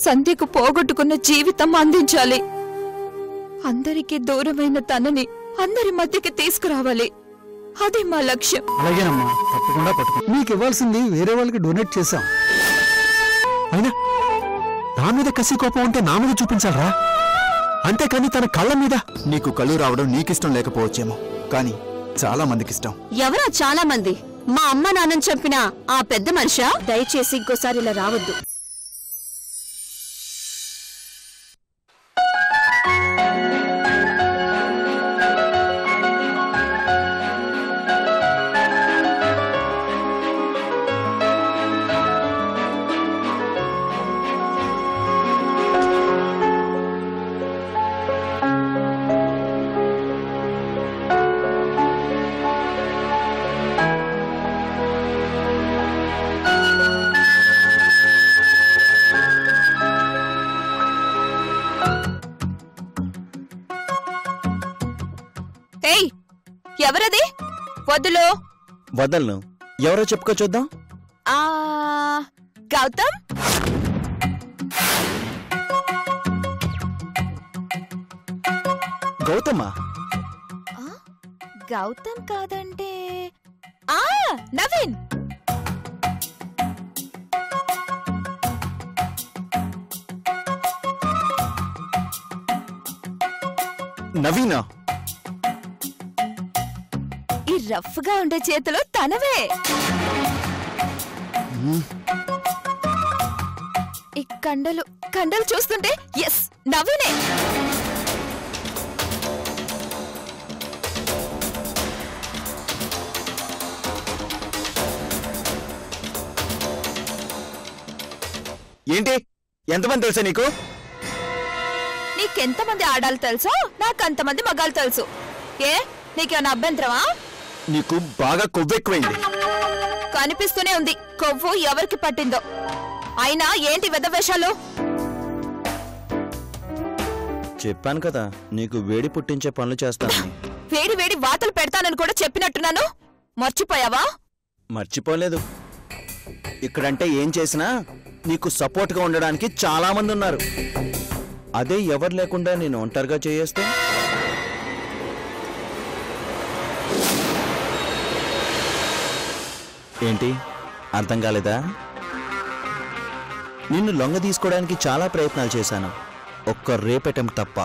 సంధ్యకు పోగొట్టుకున్న జీవితం అందించాలి. అందరికీ దూరమైన తనని అందరి మధ్యకి తీసుకురావాలి. అదే మా లక్ష్యం. అలాగేనమ్మా, తప్పకుండా పట్టుకో. నీకు ఇవ్వాల్సింది వేరే వాళ్ళకి డొనేట్ చేశాం. అయినా నా మీద కసి కోపం ఉంటే నా మీద చూపించాలరా, అంతేకాని తన కళ్ళ మీద. నీకు కళ్ళు రావడం నీకిష్టం లేకపోవచ్చేమో, కానీ చాలా మందికిష్టం. ఎవరా చాలా మంది? మా అమ్మ నాన్నని చంపిన ఆ పెద్ద మనిషా? దయచేసి ఇంకోసారి ఇలా రావద్దు. ఎవరది? వదులు. వదలను. ఎవరో చెప్పుకో చూద్దాం. గౌతమ్. గౌతమా? గౌతమ్ కాదంటే నవీన్. నవీనా? ఈ రఫ్ గా ఉండే చేతులు తనవే. ఈ కండలు చూస్తుంటే ఎస్ నవీనే. ఏంటి? ఎంతమంది తెలుసా నీకు? నీకెంతమంది ఆడాలు తెలుసో నాకంతమంది మగాలు తెలుసు. ఏ నీకేమన్నా అభ్యంతరమా? నీకు బాగా కొవ్వెక్కువైంది. కనిపిస్తూనే ఉంది కొవ్వు ఎవరికి పట్టిందో. అయినా ఏంటి వెధవేషాలు? చెప్పాను కదా నీకు వేడి పుట్టించే పనులు చేస్తానని. వేడి వేడి వాతలు పెడతానని కూడా చెప్పినట్టున్నాను. మర్చిపోయావా? మర్చిపోలేదు. ఇక్కడంటే ఏం చేసినా నీకు సపోర్ట్ గా ఉండడానికి చాలా మంది ఉన్నారు. అదే ఎవరు లేకుండా నేను ఒంటరిగా చేయేస్తే ఏంటి? అర్థం కాలేదా? నిన్ను లొంగ తీసుకోవడానికి చాలా ప్రయత్నాలు చేశాను, ఒక్క రేపెటం తప్ప.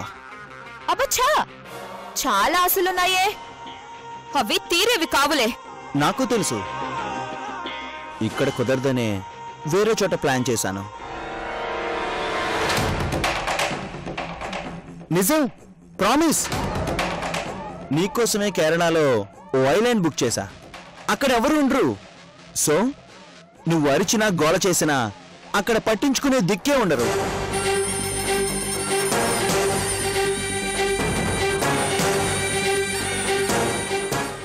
అబ్బచ్చా, చాలా ఆశలున్నాయే. అవి తీరేవి కావులే. నాకు తెలుసు. ఇక్కడ కుదరదనే వేరే చోట ప్లాన్ చేశాను. నిజం, ప్రామిస్. నీకోసమే కేరళలో ఓ ఐలాండ్ బుక్ చేశా. అక్కడ ఎవరు ఉండరు. సో నువ్వు అరిచినా గోల చేసినా అక్కడ పట్టించుకునే దిక్కే ఉండరు.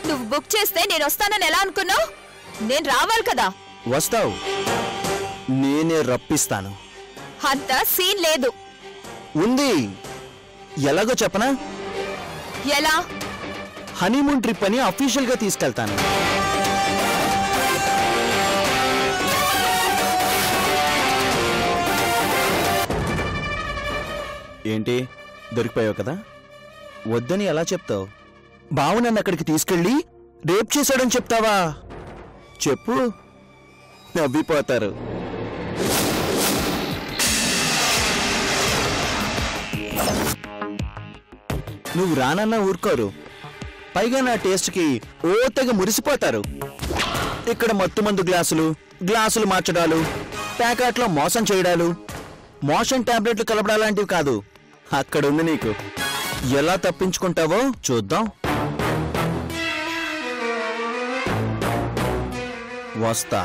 నువ్వు బుక్ చేస్తే నేను వస్తానని ఎలా అనుకున్నావు? నేను రావాలి కదా. వస్తావు, నేనే రప్పిస్తాను. అంత సీన్ లేదు. ఉంది. ఎలాగో చెప్పనా? ఎలా? హనీమూన్ ట్రిప్ అని అఫీషియల్ గా తీసుకెళ్తాను. ఏంటి, దొరికిపోయావు కదా? వద్దని ఎలా చెప్తావు? బావ నన్ను అక్కడికి తీసుకెళ్ళి రేప్ చేశాడని చెప్తావా? చెప్పు, నవ్విపోతారు. నువ్వు రానన్నా ఊరుకోరు. పైగా నా టేస్ట్కి ఓ తెగ మురిసిపోతారు. ఇక్కడ మత్తుమందు గ్లాసులు మార్చడాలు, ప్యాకెట్లో మోసం చేయడాలు, మోషన్ టాబ్లెట్లు కలపడాలాంటివి కాదు. అక్కడుంది నీకు. ఎలా తప్పించుకుంటావో చూద్దాం. వస్తా.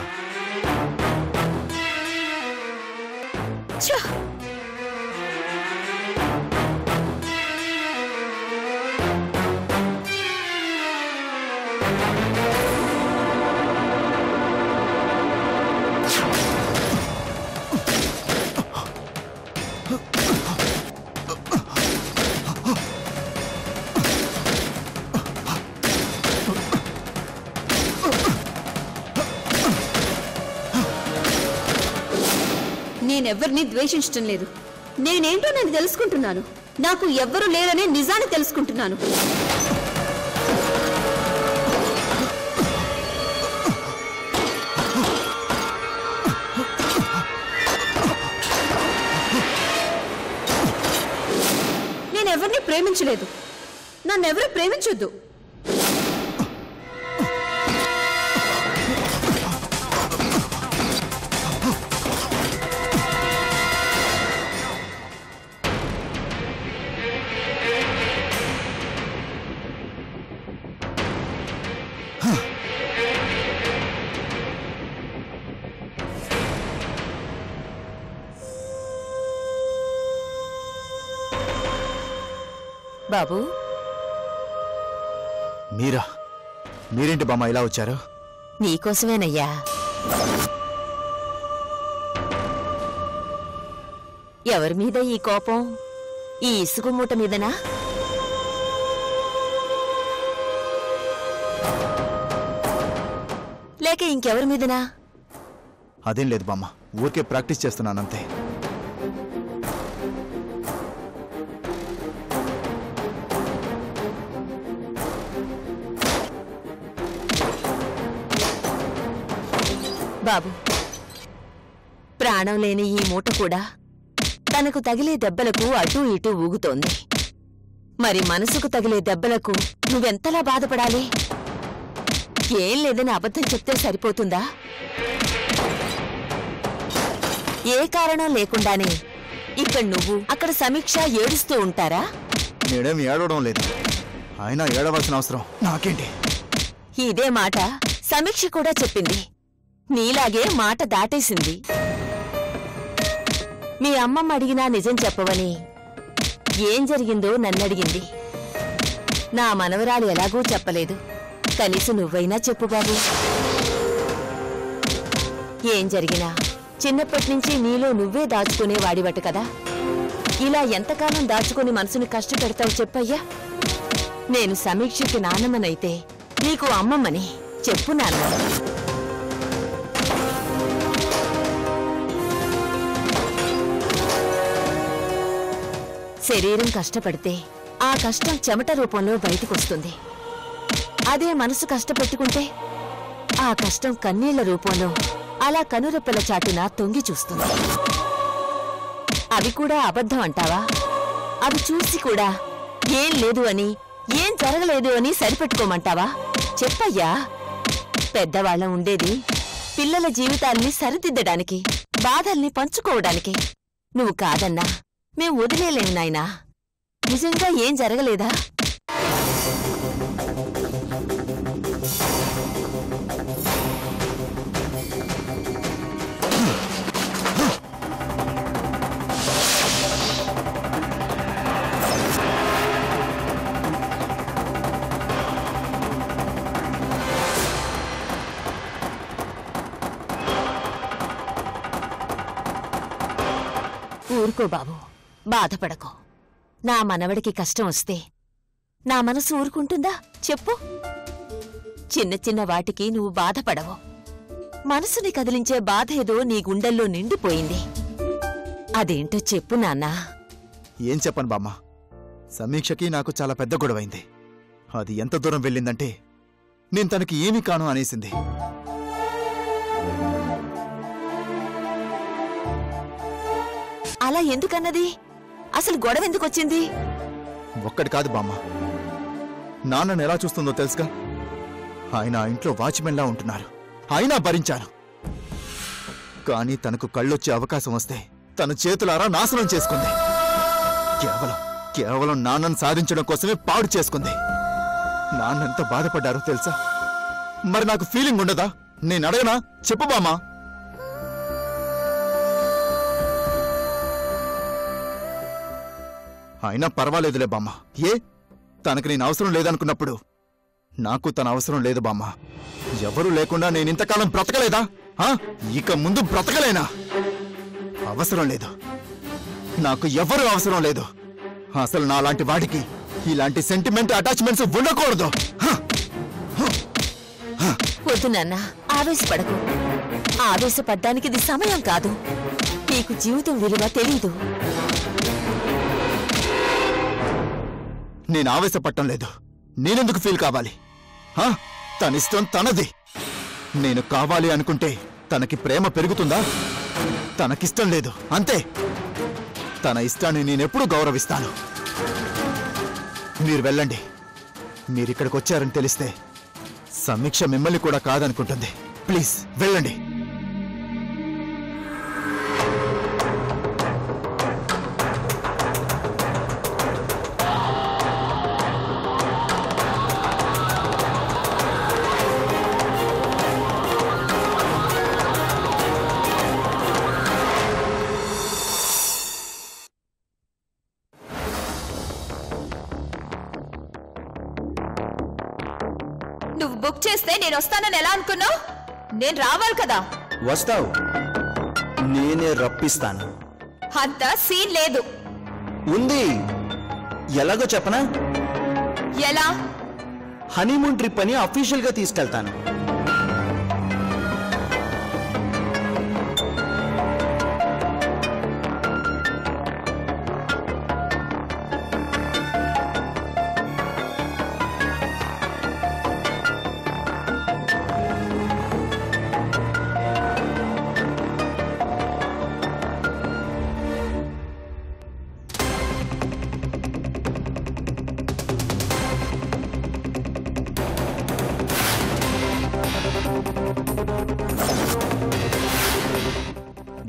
నేనెవ్వరిని ద్వేషించటం లేదు. నేనేంటో నేను తెలుసుకుంటున్నాను. నాకు ఎవ్వరూ లేరనే నిజాన్ని తెలుసుకుంటున్నాను. నేనెవరిని ప్రేమించలేదు. నన్నెవరూ ప్రేమించొద్దు. బాబు, మీరేంటి బామ్మ ఇలా వచ్చారు? నీకోసమేనయ్యా. ఎవరి మీద ఈ కోపం? ఈ ఇసుక మూట మీదనా? లేక ఇంకెవరి మీదనా? అదేం లేదు బామ్మ, ఊరికే ప్రాక్టీస్ చేస్తున్నానంతే. బాబు, ప్రాణం లేని ఈ మూట కూడా తనకు తగిలే దెబ్బలకు అటూ ఇటూ ఊగుతోంది. మరి మనసుకు తగిలే దెబ్బలకు నువ్వెంతలా బాధపడాలి? ఏం లేదని అబద్ధం చెప్తే సరిపోతుందా? ఏ కారణం లేకుండానే ఇక్కడ నువ్వు అక్కడ సమీక్ష ఏడుస్తూ ఉంటారా? నేనేం ఏడవడం లేదు. ఆయన ఏడవలసిన అవసరం నాకేంటి? ఇదే మాట సమీక్ష కూడా చెప్పింది. నీలాగే మాట దాటేసింది. మీ అమ్మమ్మ అడిగినా నిజం చెప్పవని ఏం జరిగిందో నన్నడిగింది. నా మనవరాలు ఎలాగూ చెప్పలేదు. కనీసం నువ్వైనా చెప్పు బాబు. ఏం జరిగినా చిన్నప్పటినుంచి నీలో నువ్వే దాచుకునేవాడివట కదా. ఇలా ఎంతకాలం దాచుకుని మనసుని కష్టపెడతావు చెప్పయ్యా. నేను సమీక్షకి నాన్నమ్మనైతే నీకు అమ్మమ్మని చెప్పు నాన్న. శరీరం కష్టపడితే ఆ కష్టం చెమట రూపంలో బయటకొస్తుంది. అదే మనసు కష్టపెట్టుకుంటే ఆ కష్టం కన్నీళ్ల రూపంలో అలా కనురెప్పల చాటున తొంగి చూస్తుంది. అవి కూడా అబద్ధం అంటావా? అవి చూసి కూడా ఏం లేదు అని, ఏం జరగలేదు అని సరిపెట్టుకోమంటావా? చెప్పయ్యా. పెద్దవాళ్ళం ఉండేది పిల్లల జీవితాల్ని సరిదిద్దడానికి, బాధల్ని పంచుకోవడానికి. నువ్వు కాదన్నా మేం వదిలేలేము నాయనా. నిజంగా ఏం జరగలేదా? ఊరుకో బాబు, బాధపడకు. నా మనవడికి కష్టం వస్తే నా మనసు ఊరుకుంటుందా చెప్పు? చిన్న చిన్న వాటికి నువ్వు బాధపడవు. మనసుని కదిలించే బాధ ఏదో నీ గుండెల్లో నిండిపోయింది. అదేంటో చెప్పు నాన్నా. ఏం చెప్పను బామ్మ, సమీక్షకి నాకు చాలా పెద్ద గొడవైంది. అది ఎంత దూరం వెళ్ళిందంటే నేను తనకి ఏమీ కాను అనేసింది. అలా ఎందుకన్నది? అసలు గొడవ ఎందుకొచ్చింది? ఒక్కటి కాదు బామ్మ, నాన్నను ఎలా చూస్తుందో తెలుసుగా. ఆయన ఆ ఇంట్లో వాచ్మెన్లా ఉంటున్నారు. అయినా భరించాను. కానీ తనకు కళ్ళొచ్చే అవకాశం వస్తే తన చేతులారా నాశనం చేసుకుంది. కేవలం నాన్నను సాధించడం కోసమే పాడు చేసుకుంది. నాన్నెంత బాధపడ్డారో తెలుసా? మరి నాకు ఫీలింగ్ ఉండదా? నేను అడగనా? చెప్పు బామ్మా. అయినా పర్వాలేదులే బామ్మ. ఏ తనకు నేను అవసరం లేదనుకున్నప్పుడు నాకు తన అవసరం లేదు బామ్మ. ఎవరూ లేకుండా నేనింతకాలం బ్రతకలేదా? ఇక ముందు బ్రతకలేనా? అవసరం లేదు. నాకు ఎవరు అవసరం లేదు. అసలు నాలాంటి వాడికి ఇలాంటి సెంటిమెంట్ అటాచ్మెంట్స్ ఉండకూడదు. వద్దు నాన్న, ఆవేశపడకు. ఆవేశపడ్డానికి ఇది సమయం కాదు. నీకు జీవితం విలువ తెలీదు. నేను ఆవేశపడటం లేదు. నేనెందుకు ఫీల్ కావాలి? తనిష్టం తనది. నేను కావాలి అనుకుంటే తనకి ప్రేమ పెరుగుతుందా? తనకిష్టం లేదు అంతే. తన ఇష్టాన్ని నేనెప్పుడు గౌరవిస్తాను. మీరు వెళ్ళండి. మీరిక్కడికి వచ్చారని తెలిస్తే సమీక్ష మిమ్మల్ని కూడా కాదనుకుంటుంది. ప్లీజ్ వెళ్ళండి. నువ్వు బుక్ చేస్తే నేను వస్తానని ఎలా అనుకున్నావు? నేను రావాలి కదా. వస్తావు, నేనే రప్పిస్తాను. అంత సీన్ లేదు. ఉంది. ఎలాగో చెప్పనా? ఎలా? హనీమూన్ ట్రిప్ అని అఫీషియల్ గా తీసుకెళ్తాను.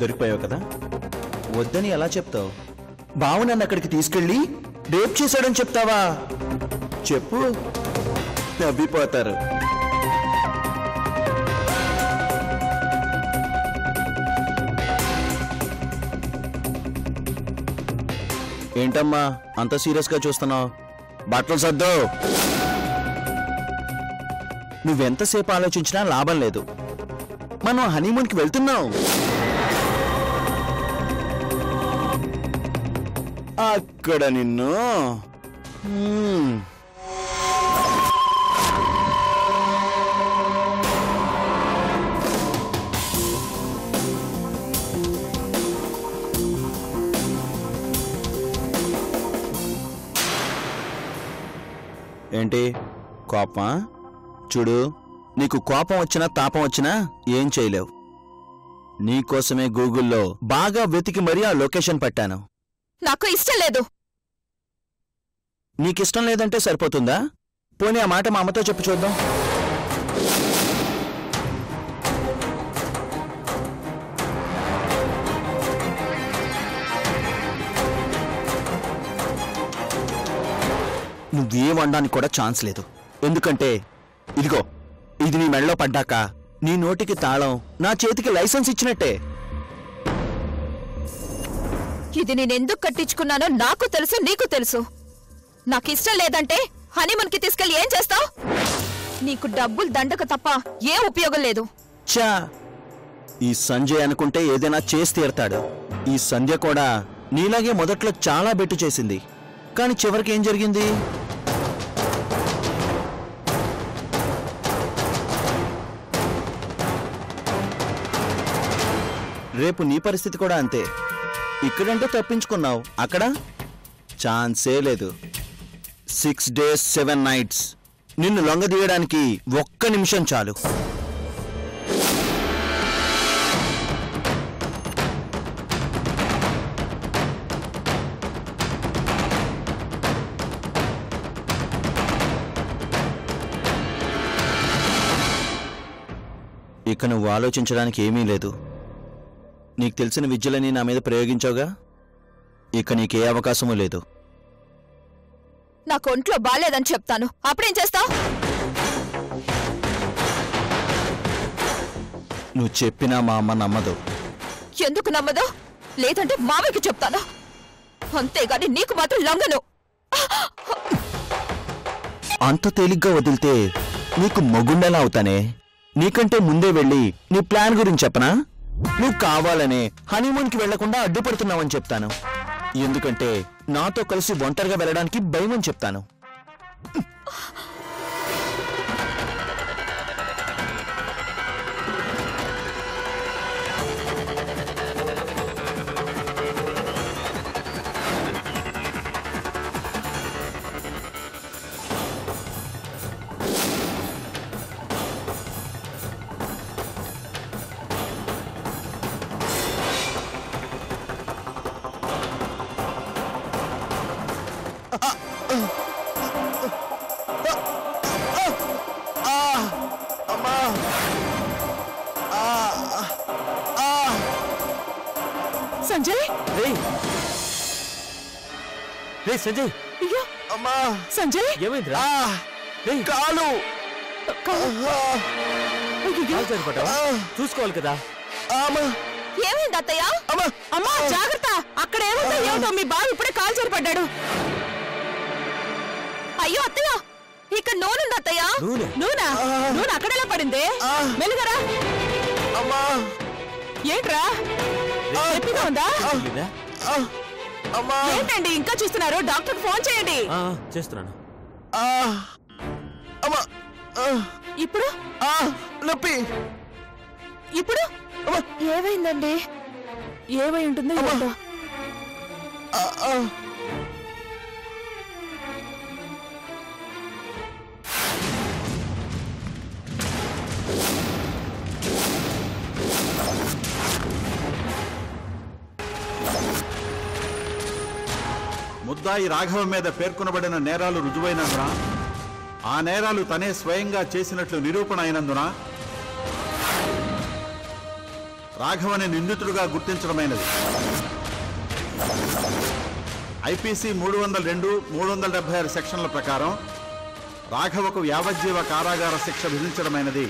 దొరికిపోయావు కదా. వద్దని ఎలా చెప్తావు? బావ నన్ను అక్కడికి తీసుకెళ్ళి రేప్ చేశాడని చెప్తావా? చెప్పు, నవ్విపోతారు. ఏంటమ్మా అంత సీరియస్ గా చూస్తున్నావు? బట్టలు సర్దు. నువ్వెంతసేపు ఆలోచించినా లాభం లేదు. మనం హనీమూన్కి వెళ్తున్నాం. అక్కడ నిన్ను ఏంటి కోపమా? చూడు, నీకు కోపం వచ్చినా తాపం వచ్చినా ఏం చేయలేవు. నీకోసమే గూగుల్లో బాగా వెతికి మరీ ఆ లొకేషన్ పెట్టాను. నాకు ఇష్టం లేదు. నీకిష్టం లేదంటే సరిపోతుందా? పోనీ ఆ మాట మా అమ్మతో చెప్పు చూద్దాం. నువ్వేం అనడానికి కూడా ఛాన్స్ లేదు. ఎందుకంటే ఇదిగో, ఇది నీ మెడలో పడ్డాక నీ నోటికి తాళం, నా చేతికి లైసెన్స్ ఇచ్చినట్టే. ఇది నేనెందుకు కట్టించుకున్నానో నాకు తెలుసు, నీకు తెలుసు. నాకిష్టం లేదంటే హనీమూన్కి తీసుకెళ్లి ఏం చేస్తావు? నీకు డబ్బులు దండక తప్ప ఏ ఉపయోగం లేదు. చా, ఈ సంజయ్ అనుకుంటే ఏదైనా చేసి తీరతాడు. ఈ సంధ్య కూడా నీలాగే మొదట్లో చాలా బెట్టు చేసింది. కానీ చివరికి ఏం జరిగింది? రేపు నీ పరిస్థితి కూడా అంతే. ఇక్కడంటే తప్పించుకున్నావు, అక్కడ ఛాన్సే లేదు. 6 days 7 nights నిన్ను లొంగదీయడానికి ఒక్క నిమిషం చాలు. ఇక నువ్వు ఆలోచించడానికి ఏమీ లేదు. నీకు తెలిసిన విద్యలని నా మీద ప్రయోగించావుగా, ఇక నీకే అవకాశమూ లేదు. నాకు ఒంట్లో బాలేదని చెప్తాను, అప్పుడేం చేస్తావు? నువ్వు చెప్పినా మా అమ్మ నమ్మదు. ఎందుకు నమ్మదు? లేదంటే మామయ్యకి చెప్తాను. అంతేగాని నీకు మాత్రం లొంగను. అంత తేలిగ్గా వదిలితే నీకు మొగుండెలా అవుతానే? నీకంటే ముందే వెళ్ళి నీ ప్లాన్ గురించి చెప్పనా? నువ్వు కావాలనే హనీమూన్కి వెళ్లకుండా అడ్డుపడుతున్నావని చెప్తాను. ఎందుకంటే నాతో కలిసి ఒంటరిగా వెళ్ళడానికి భయమని చెప్తాను. అమ్మా సంజయ్ రే సంజయ్ అయ్యో అమ్మా సంజయ్ ఏమైందిరా కాలు చూసుకోవాలి కదా ఏమైంది అత్తయ్య అమ్మా జాగ్రత్త అక్కడ ఏముందో ఏమిటో మీ బాబు ఇప్పుడే కాలు చేరిపడ్డాడు అయ్యో అత్తయ్య ఇక్కడ నూనె ఉంది అత్తయ్య నూనె అక్కడెలా పడింది మెలుగరా ఏంట్రా నొప్పిగా ఉందా ఏంటండి ఇంకా చూస్తున్నారు డాక్టర్ ఫోన్ చేయండి చేస్తున్నాను ఇప్పుడు నొప్పి ఇప్పుడు ఏమైందండి ఏమై ఉంటుందో ఏంటో ముద్దాయి రాఘవ మీద పేర్కొనబడిన నేరాలు రుజువైనందున ఆ నేరాలు తనే స్వయంగా చేసినట్లు నిరూపణ అయినందున రాఘవని నిందితుడుగా గుర్తించడమైనది. ఐపీసీ 302, 376 సెక్షన్ల ప్రకారం రాఘవకు యావజ్జీవ కారాగార శిక్ష విధించడమైనది.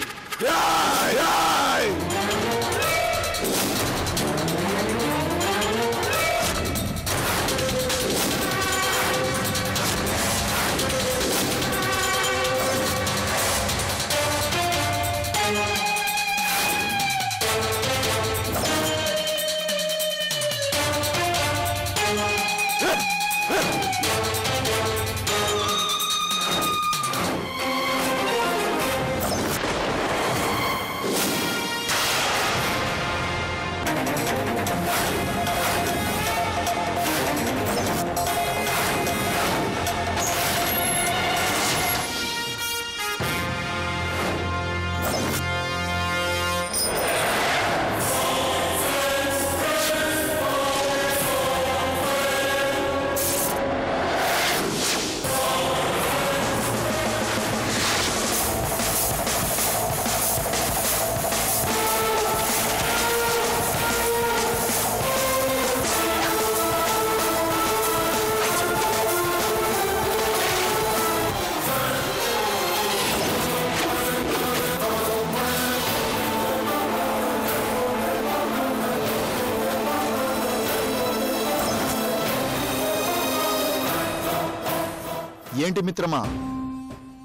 ఏంటి మిత్రమా,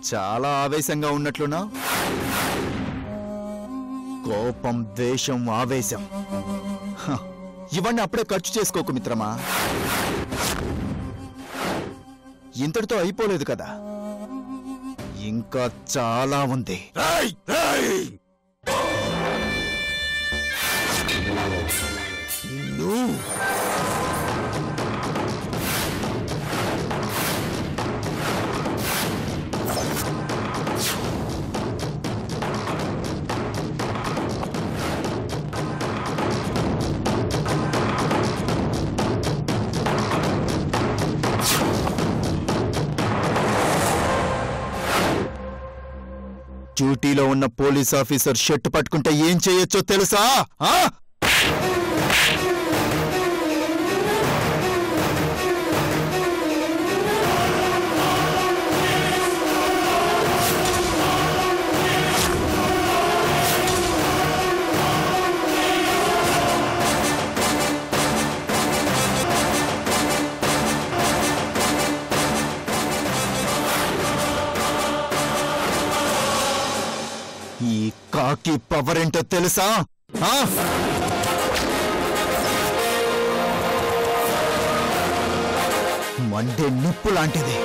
చాలా ఆవేశంగా ఉన్నట్లున్నా? కోపం, ద్వేషం, ఆవేశం ఇవన్నీ అప్పుడే ఖర్చు చేసుకోకు మిత్రమా. ఇంతటితో అయిపోలేదు కదా, ఇంకా చాలా ఉంది. డ్యూటీలో ఉన్న పోలీస్ ఆఫీసర్ షర్ట్ పట్టుకుంటే ఏం చేయొచ్చో తెలుసా? ఈ కాకి పవర్ ఏంటో తెలుసా? మండే నిప్పు లాంటిది.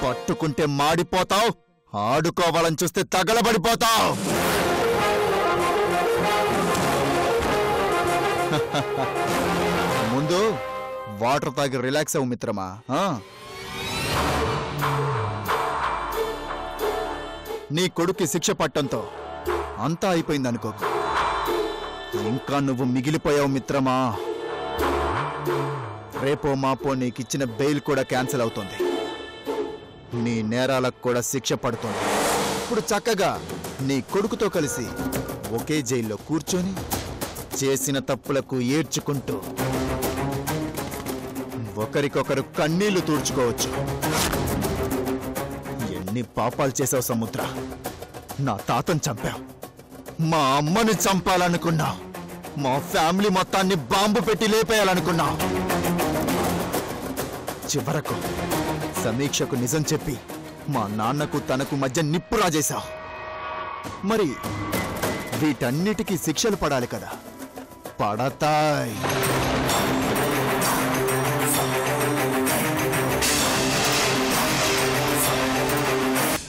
పట్టుకుంటే మాడిపోతావు, ఆడుకోవాలని చూస్తే తగలబడిపోతావు. ముందు వాటర్ తాగి రిలాక్స్ అవ్వు మిత్రమా. నీ కొడుక్కి శిక్ష పట్టంతో అంతా అయిపోయిందనుకోకు. ఇంకా నువ్వు మిగిలిపోయావు మిత్రమా. రేపో మాపో నీకిచ్చిన బెయిల్ కూడా క్యాన్సిల్ అవుతుంది. నీ నేరాలకు కూడా శిక్ష పడుతుంది. ఇప్పుడు చక్కగా నీ కొడుకుతో కలిసి ఒకే జైల్లో కూర్చొని చేసిన తప్పులకు ఏడ్చుకుంటూ ఒకరికొకరు కన్నీళ్లు తూర్చుకోవచ్చు. ఎన్ని పాపాలు చేసావు సముద్ర. నా తాతను చంపావు, మా అమ్మని చంపాలనుకున్నావు, మా ఫ్యామిలీ మొత్తాన్ని బాంబు పెట్టి లేపేయాలనుకున్నావు. చివరకు సమీక్షకు నిజం చెప్పి మా నాన్నకు తనకు మధ్య నిప్పు రాజేశావు. మరి వీటన్నిటికీ శిక్షలు పడాలి కదా, పడతాయి.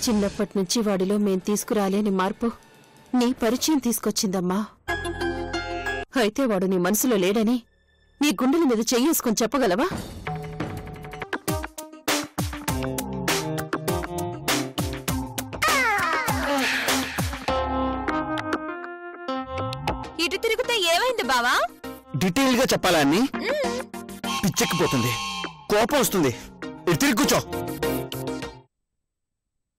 చిన్నప్పటి నుంచి వాడిలో మేం తీసుకురాలేని మార్పు నీ పరిచయం తీసుకొచ్చిందమ్మా. అయితే వాడు నీ మనసులో లేడని నీ గుండెల మీద చెయ్యేసుకొని చెప్పగలవా? ఇటు తిరిగితే ఏమైంది బావా? డీటెయిల్ గా చెప్పాలా అన్ని? పిచ్చెక్కిపోతుంది, కోపం వస్తుంది. ఇటు తిరిగి కూర్చో.